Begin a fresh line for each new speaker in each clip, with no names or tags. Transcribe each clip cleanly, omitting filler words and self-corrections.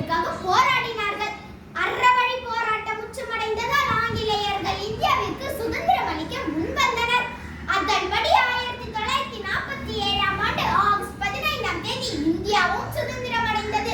சுதந்திரத்திற்காக போராடினார்கள். அறவழி போராட்டம் உச்சமடைந்ததால் ஆங்கிலேயர்கள் இந்தியாவிற்கு சுதந்திரம் அளிக்க முன்வந்தனர். அதன்படி 1947ஆம் ஆண்டு ஆகஸ்ட் 15ஆம் தேதி இந்தியாவும் சுதந்திரம் அடைந்தது.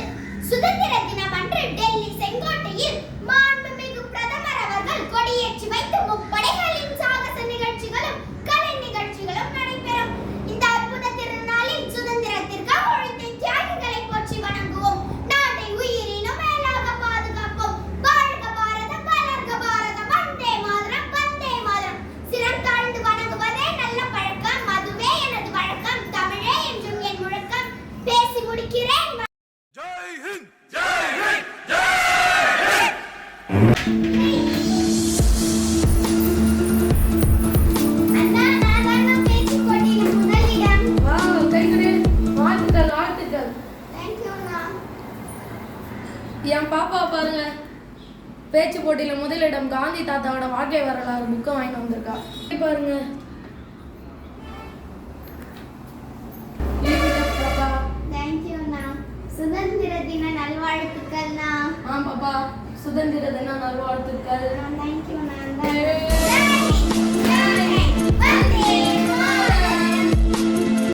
சுதந்திர தினம் அன்று டெல்லி செங்கோட்டையில் மாண்புமிகு பிரதமர் அவர்கள் கொடியேற்றி வைத்து முப்படைகளின் சாகச நிகழ்ச்சிகளும் கலை நிகழ்ச்சிகளும் நடைபெறும். இந்த அற்புத திருநாளில் சுதந்திரத்திற்காக உழைத்த தியாகிகளை போற்றி வணங்குவோம். நாட்டை உயிரினும் மேலாக பாதுகாப்போம். வாழ்க பாரதம், வளர்க பாரதம், வந்தே மாதரம், வந்தே மாதரம். சிரம் தாழ்ந்து வணங்குவதே நல்ல பழக்கம், அதுவே எனது வழக்கம். தமிழே என்றும் என் முழக்கம். பேசி முடிக்கிறேன்.
ஜெய் ஹிந்த், ஜெய் ஹிந்த், ஜெய் ஹிந்த்.
அண்ணா, நான் தான் பேச்சு போட்டியில் முதலிடம்.
வாழ்த்துக்கள் வாழ்த்துக்கள்.
Thank you அண்ணா.
என் பாப்பா பாருங்க, பேச்சு போட்டியில முதலிடம் காந்தி தாத்தாவோட வாழ்க்கை வரலாறு புக்கை வாங்கி வந்திருக்கா. பாருங்க பாப்பா.
Thank you அண்ணா. சுதந்திர தின நல்வாழ்த்துக்கள்ண்ணா.
பாப்பா, சுதந்திர தின நல்வாழ்த்துக்கள்.